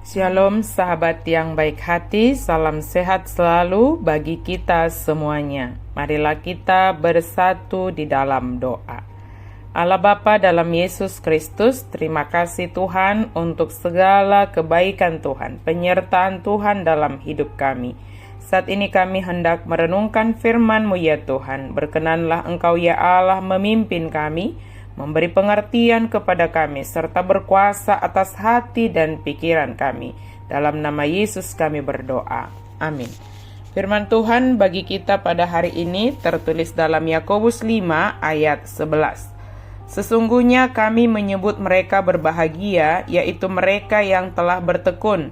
Shalom sahabat yang baik hati, salam sehat selalu bagi kita semuanya. Marilah kita bersatu di dalam doa. Allah Bapa dalam Yesus Kristus, terima kasih Tuhan untuk segala kebaikan Tuhan, penyertaan Tuhan dalam hidup kami. Saat ini kami hendak merenungkan firman-Mu ya Tuhan. Berkenanlah Engkau ya Allah memimpin kami, memberi pengertian kepada kami, serta berkuasa atas hati dan pikiran kami. Dalam nama Yesus kami berdoa. Amin. Firman Tuhan bagi kita pada hari ini tertulis dalam Yakobus 5 ayat 11. Sesungguhnya kami menyebut mereka berbahagia, yaitu mereka yang telah bertekun.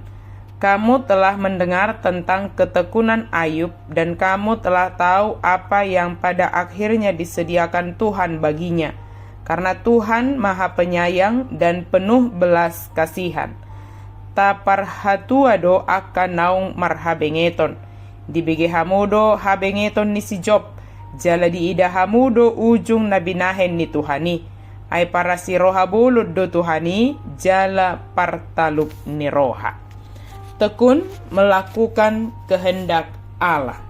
Kamu telah mendengar tentang ketekunan Ayub, dan kamu telah tahu apa yang pada akhirnya disediakan Tuhan baginya. Karena Tuhan Maha Penyayang dan penuh belas kasihan. Taparhatuado akan naung marhabengeton. Dibege hamudo habengeton ni si Job. Jala di ida hamudo ujung nabinahen ni Tuhani. Ay para si roha bulud do Tuhani. Jala partalup ni roha. Tekun melakukan kehendak Allah.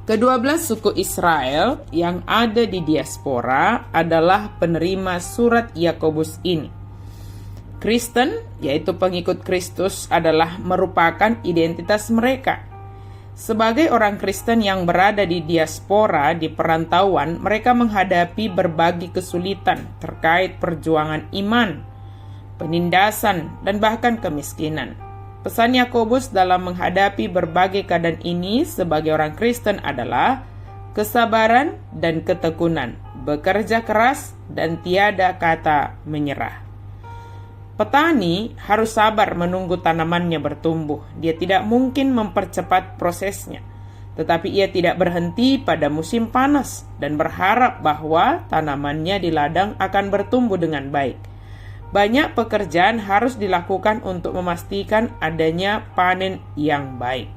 Ke-12 suku Israel yang ada di diaspora adalah penerima surat Yakobus ini. Kristen, yaitu pengikut Kristus, adalah merupakan identitas mereka. Sebagai orang Kristen yang berada di diaspora, di perantauan, mereka menghadapi berbagai kesulitan terkait perjuangan iman, penindasan, dan bahkan kemiskinan. Pesan Yakobus dalam menghadapi berbagai keadaan ini sebagai orang Kristen adalah kesabaran dan ketekunan, bekerja keras dan tiada kata menyerah. Petani harus sabar menunggu tanamannya bertumbuh. Dia tidak mungkin mempercepat prosesnya, tetapi ia tidak berhenti pada musim panas dan berharap bahwa tanamannya di ladang akan bertumbuh dengan baik. Banyak pekerjaan harus dilakukan untuk memastikan adanya panen yang baik.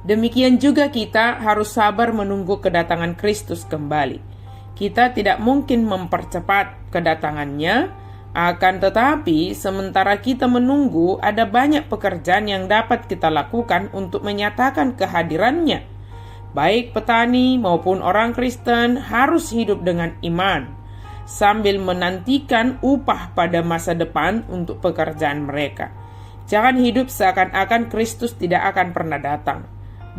Demikian juga kita harus sabar menunggu kedatangan Kristus kembali. Kita tidak mungkin mempercepat kedatangannya, akan tetapi sementara kita menunggu, ada banyak pekerjaan yang dapat kita lakukan untuk menyatakan kehadirannya. Baik petani maupun orang Kristen harus hidup dengan iman, sambil menantikan upah pada masa depan untuk pekerjaan mereka. Jangan hidup seakan-akan Kristus tidak akan pernah datang.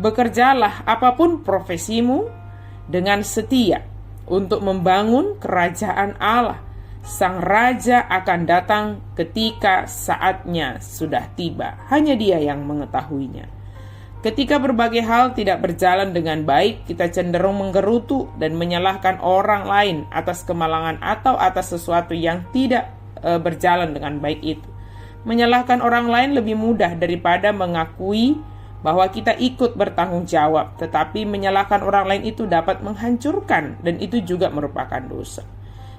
Bekerjalah apapun profesimu dengan setia untuk membangun kerajaan Allah. Sang Raja akan datang ketika saatnya sudah tiba. Hanya Dia yang mengetahuinya. Ketika berbagai hal tidak berjalan dengan baik, kita cenderung menggerutu dan menyalahkan orang lain atas kemalangan atau atas sesuatu yang tidak berjalan dengan baik itu. Menyalahkan orang lain lebih mudah daripada mengakui bahwa kita ikut bertanggung jawab, tetapi menyalahkan orang lain itu dapat menghancurkan dan itu juga merupakan dosa.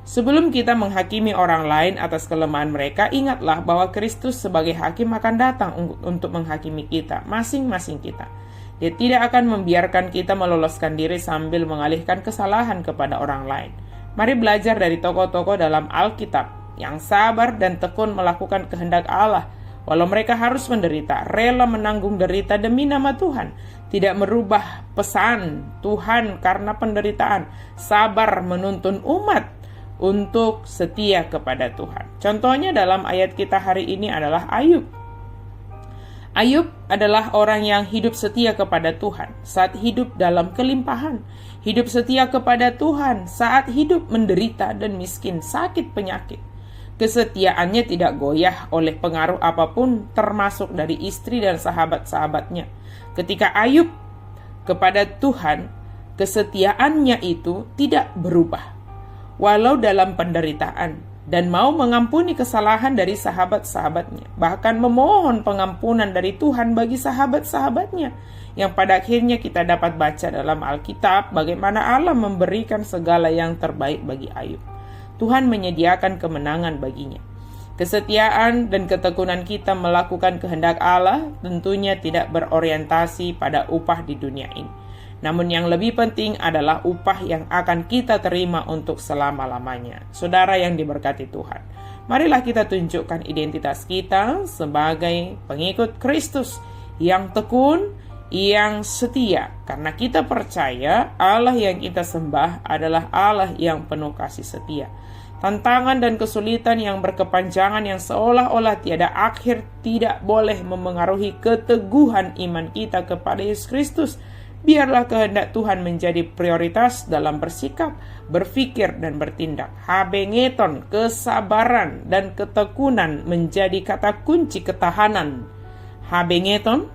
Sebelum kita menghakimi orang lain atas kelemahan mereka, ingatlah bahwa Kristus sebagai hakim akan datang untuk menghakimi kita, masing-masing kita. Dia tidak akan membiarkan kita meloloskan diri sambil mengalihkan kesalahan kepada orang lain. Mari belajar dari tokoh-tokoh dalam Alkitab yang sabar dan tekun melakukan kehendak Allah. Walau mereka harus menderita, rela menanggung derita demi nama Tuhan. Tidak merubah pesan Tuhan karena penderitaan. Sabar menuntun umat untuk setia kepada Tuhan. Contohnya dalam ayat kita hari ini adalah Ayub. Ayub adalah orang yang hidup setia kepada Tuhan saat hidup dalam kelimpahan. Hidup setia kepada Tuhan saat hidup menderita dan miskin, sakit penyakit. Kesetiaannya tidak goyah oleh pengaruh apapun, termasuk dari istri dan sahabat-sahabatnya. Ketika Ayub kepada Tuhan, kesetiaannya itu tidak berubah walau dalam penderitaan, dan mau mengampuni kesalahan dari sahabat-sahabatnya, bahkan memohon pengampunan dari Tuhan bagi sahabat-sahabatnya, yang pada akhirnya kita dapat baca dalam Alkitab bagaimana Allah memberikan segala yang terbaik bagi Ayub. Tuhan menyediakan kemenangan baginya. Kesetiaan dan ketekunan kita melakukan kehendak Allah tentunya tidak berorientasi pada upah di dunia ini. Namun yang lebih penting adalah upah yang akan kita terima untuk selama-lamanya. Saudara yang diberkati Tuhan, Marilah kita tunjukkan identitas kita sebagai pengikut Kristus yang tekun, yang setia, karena kita percaya Allah yang kita sembah adalah Allah yang penuh kasih setia. Tantangan dan kesulitan yang berkepanjangan yang seolah-olah tiada akhir tidak boleh memengaruhi keteguhan iman kita kepada Yesus Kristus. Biarlah kehendak Tuhan menjadi prioritas dalam bersikap, berpikir, dan bertindak. Habengeton, kesabaran dan ketekunan menjadi kata kunci ketahanan. Habengeton,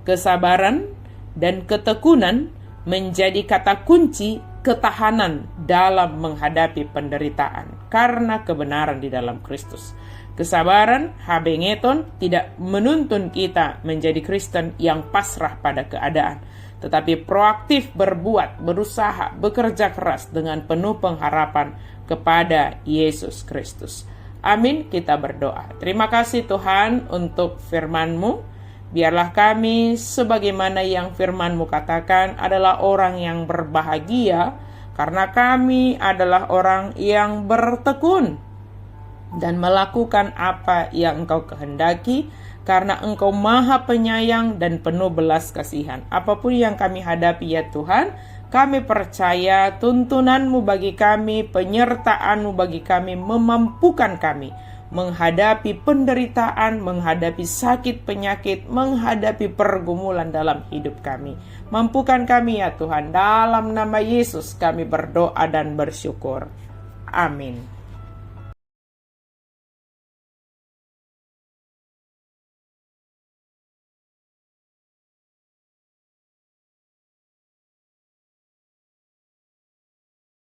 kesabaran dan ketekunan menjadi kata kunci ketahanan dalam menghadapi penderitaan karena kebenaran di dalam Kristus. Kesabaran, habengeton, tidak menuntun kita menjadi Kristen yang pasrah pada keadaan, tetapi proaktif berbuat, berusaha, bekerja keras dengan penuh pengharapan kepada Yesus Kristus. Amin, kita berdoa. Terima kasih Tuhan untuk firman-Mu. Biarlah kami sebagaimana yang firman-Mu katakan adalah orang yang berbahagia karena kami adalah orang yang bertekun dan melakukan apa yang Engkau kehendaki karena Engkau Maha Penyayang dan penuh belas kasihan. Apapun yang kami hadapi ya Tuhan, kami percaya tuntunan-Mu bagi kami, penyertaan-Mu bagi kami, memampukan kami menghadapi penderitaan, menghadapi sakit penyakit, menghadapi pergumulan dalam hidup kami. Mampukan kami ya Tuhan, dalam nama Yesus kami berdoa dan bersyukur. Amin.